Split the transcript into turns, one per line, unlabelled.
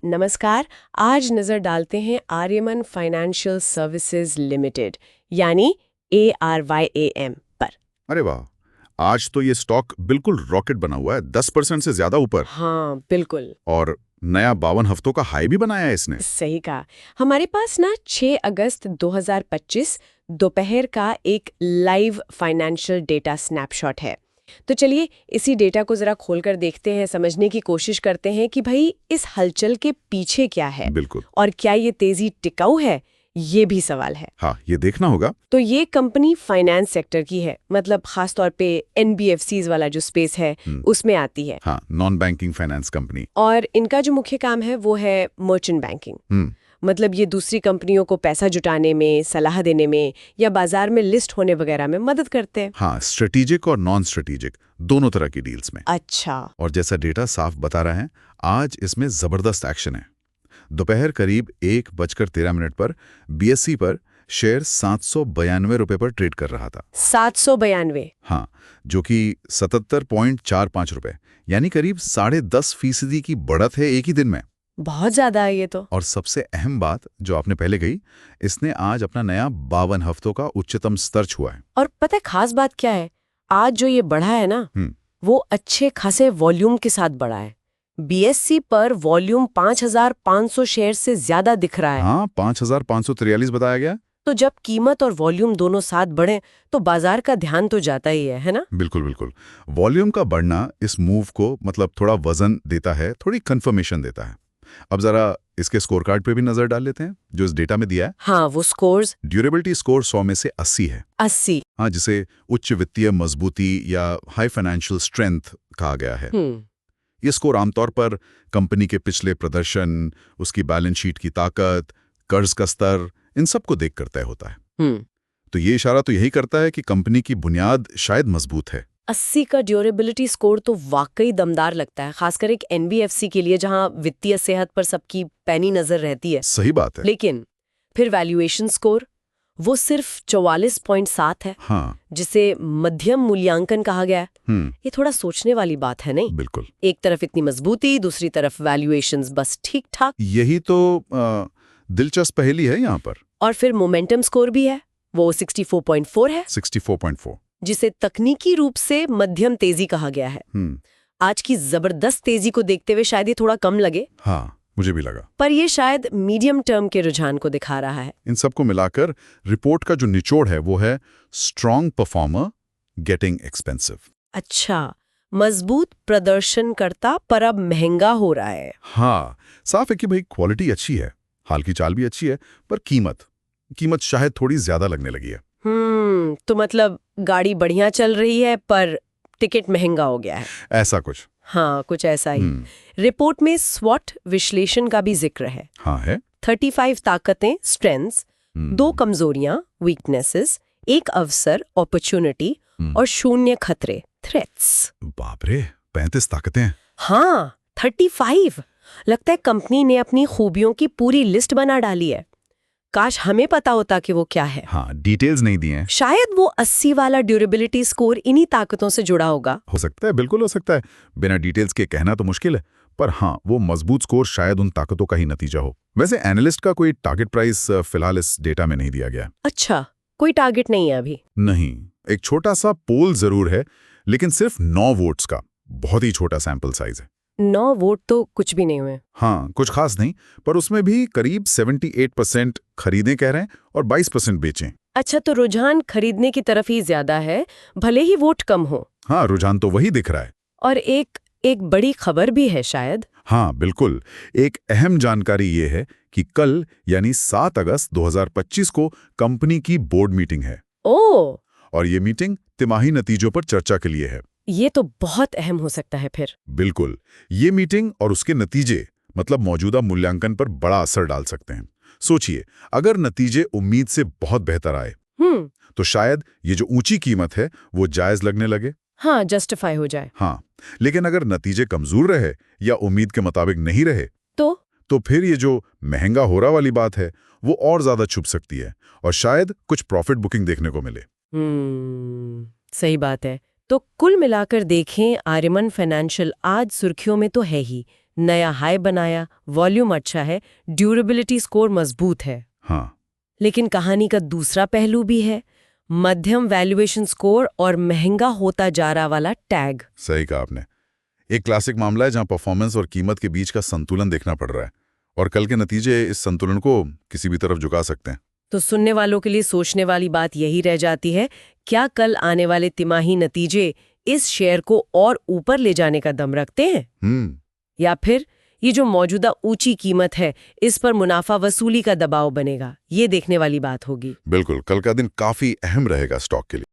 नमस्कार। आज नजर डालते हैं आर्यमन फाइनेंशियल सर्विसेज लिमिटेड यानी ARYAM पर।
अरे वाह, आज तो ये स्टॉक बिल्कुल रॉकेट बना हुआ है, 10% से ज्यादा ऊपर।
हाँ बिल्कुल
और नया 52 हफ्तों का हाई भी बनाया है इसने।
सही कहा। हमारे पास ना 6 अगस्त 2025 दोपहर का एक लाइव फाइनेंशियल डेटा स्नैपशॉट है। तो चलिए इसी डेटा को जरा खोलकर देखते हैं, समझने की कोशिश करते हैं कि भाई इस हलचल के पीछे क्या है।
बिल्कुल।
और क्या ये तेजी टिकाऊ है, ये भी सवाल है।
हाँ, ये देखना होगा।
तो ये कंपनी फाइनेंस सेक्टर की है, मतलब खास तौर पे NBFCs वाला जो स्पेस है उसमें आती है।
हाँ, नॉन बैंकिंग फाइनेंस कंपनी।
और इनका जो मुख्य काम है वो है मर्चेंट बैंकिंग। मतलब ये दूसरी कंपनियों को पैसा जुटाने में, सलाह देने में या बाजार में लिस्ट होने वगैरह में मदद करते हैं।
हाँ, स्ट्रेटेजिक और नॉन स्ट्रेटेजिक दोनों तरह की डील्स में।
अच्छा।
और जैसा डेटा साफ बता रहा है, आज इसमें जबरदस्त एक्शन है। दोपहर करीब 1:13 पर BSE पर शेयर 792 रुपए पर ट्रेड कर रहा था।
792?
हाँ, जो कि 77.45 रुपए, यानी करीब 10.5% की बढ़त है एक ही दिन में।
बहुत ज्यादा है ये तो।
और सबसे अहम बात जो आपने पहले कही, इसने आज अपना नया 52 हफ्तों का उच्चतम स्तर छुआ है।
और पता है खास बात क्या है, आज जो ये बढ़ा है ना, वो अच्छे खासे वॉल्यूम के साथ बढ़ा है। BSE पर वॉल्यूम 5,500 शेयर से ज्यादा दिख रहा है।
हाँ, 5,543 बताया गया।
तो जब कीमत और वॉल्यूम दोनों साथ बढ़े तो बाजार का ध्यान तो जाता ही है ना?
बिल्कुल बिल्कुल। वॉल्यूम का बढ़ना इस मूव को मतलब थोड़ा वजन देता है, थोड़ी कंफर्मेशन देता है। अब जरा इसके स्कोर कार्ड पे भी नजर डाल लेते हैं जो इस डेटा में दिया है।
हाँ, वो स्कोर्स।
ड्यूरेबिलिटी स्कोर 100 में से 80 है।
80?
हाँ, जिसे उच्च वित्तीय मजबूती या हाई फाइनेंशियल स्ट्रेंथ कहा गया है। ये स्कोर आमतौर पर कंपनी के पिछले प्रदर्शन, उसकी बैलेंस शीट की ताकत, कर्ज का स्तर, इन सब को देख कर तय होता है। तो ये इशारा तो यही करता है कि कंपनी की बुनियाद शायद मजबूत है।
80 का ड्यूरेबिलिटी स्कोर तो वाकई दमदार लगता है, खासकर एक NBFC के लिए जहां वित्तीय सेहत पर सबकी पैनी नजर रहती है।
सही बात है।
लेकिन फिर वैल्यूएशन स्कोर वो सिर्फ 44.7 है।
हाँ,
जिसे मध्यम मूल्यांकन कहा गया है। ये थोड़ा सोचने वाली बात है नहीं?
बिल्कुल।
एक तरफ इतनी मजबूती, दूसरी तरफ वैल्यूएशंस बस ठीक ठाक।
यही तो दिलचस्प पहेली है यहाँ पर।
और फिर मोमेंटम स्कोर भी है, वो 64.4 है।
64.4,
जिसे तकनीकी रूप से मध्यम तेजी कहा गया है। आज की जबरदस्त तेजी को देखते हुए शायद ये थोड़ा कम लगे।
हाँ, मुझे भी लगा।
पर ये शायद मीडियम टर्म के रुझान को दिखा रहा है।
इन सबको मिलाकर रिपोर्ट का जो निचोड़ है वो है स्ट्रॉन्ग परफॉर्मर गेटिंग एक्सपेंसिव।
अच्छा, मजबूत प्रदर्शनकर्ता पर अब महंगा हो रहा है।
हाँ, साफ है कि भाई क्वालिटी अच्छी है, हाल की चाल भी अच्छी है, पर कीमत शायद थोड़ी ज्यादा लगने लगी है।
तो मतलब गाड़ी बढ़िया चल रही है पर टिकट महंगा हो गया है,
ऐसा कुछ।
हाँ, कुछ ऐसा ही। रिपोर्ट में स्वॉट विश्लेषण का भी जिक्र है।
हाँ है।
35 ताकतें स्ट्रेंथ्स, 2 कमजोरियां वीकनेसेस, 1 अवसर अपॉर्चुनिटी और 0 खतरे थ्रेट्स।
बाप रे, 35 ताकतें।
हाँ, 35। लगता है कंपनी ने अपनी खूबियों की पूरी लिस्ट बना डाली है। काश हमें पता होता कि वो क्या है।
हाँ, डिटेल्स नहीं दिए हैं।
शायद वो 80 वाला ड्यूरेबिलिटी स्कोर इन्हीं ताकतों से जुड़ा होगा।
हो सकता है, बिल्कुल हो सकता है। बिना डिटेल्स के कहना तो मुश्किल है, पर हाँ, वो मजबूत स्कोर शायद उन ताकतों का ही नतीजा हो। वैसे एनालिस्ट का कोई टारगेट प्राइस फिलहाल इस डेटा में नहीं दिया गया।
अच्छा, कोई टारगेट नहीं है अभी?
नहीं, एक छोटा सा पोल जरूर है, लेकिन सिर्फ 9 वोट्स का, बहुत ही छोटा सैंपल साइज है।
9 वोट तो कुछ भी नहीं हुए।
हाँ, कुछ खास नहीं, पर उसमें भी करीब 78% खरीदें कह रहे हैं और 22% बेचें।
अच्छा, तो रुझान खरीदने की तरफ ही ज्यादा है, भले ही वोट कम हो।
हाँ, रुझान तो वही दिख रहा है।
और एक बड़ी खबर भी है शायद।
हाँ बिल्कुल, एक अहम जानकारी ये है कि कल यानी 7 अगस्त 2025 को कंपनी की बोर्ड मीटिंग है।
ओह!
और ये मीटिंग तिमाही नतीजों पर चर्चा के लिए है।
ये तो बहुत अहम हो सकता है फिर।
बिल्कुल, ये मीटिंग और उसके नतीजे मतलब मौजूदा मूल्यांकन पर बड़ा असर डाल सकते हैं। सोचिए, अगर नतीजे उम्मीद से बहुत बेहतर आए तो शायद ये जो ऊंची कीमत है वो जायज लगने लगे।
हाँ, जस्टिफाई हो जाए।
हाँ, लेकिन अगर नतीजे कमजोर रहे या उम्मीद के मुताबिक नहीं रहे तो फिर ये जो महंगा हो रहा वाली बात है वो और ज्यादा छुप सकती है और शायद कुछ प्रॉफिट बुकिंग देखने को मिले।
सही बात है। तो कुल मिलाकर देखें, आर्यमन फाइनेंशियल आज सुर्खियों में तो है ही, नया हाई बनाया, वॉल्यूम अच्छा है, ड्यूरेबिलिटी स्कोर मजबूत है।
हाँ,
लेकिन कहानी का दूसरा पहलू भी है, मध्यम वैल्यूएशन स्कोर और महंगा होता जा रहा वाला टैग।
सही कहा आपने। एक क्लासिक मामला है जहां परफॉर्मेंस और कीमत के बीच का संतुलन देखना पड़ रहा है, और कल के नतीजे इस संतुलन को किसी भी तरफ झुका सकते हैं।
तो सुनने वालों के लिए सोचने वाली बात यही रह जाती है, क्या कल आने वाले तिमाही नतीजे इस शेयर को और ऊपर ले जाने का दम रखते हैं? या फिर ये जो मौजूदा ऊंची कीमत है, इस पर मुनाफा वसूली का दबाव बनेगा? ये देखने वाली बात होगी।
बिल्कुल, कल का दिन काफी अहम रहेगा स्टॉक के लिए।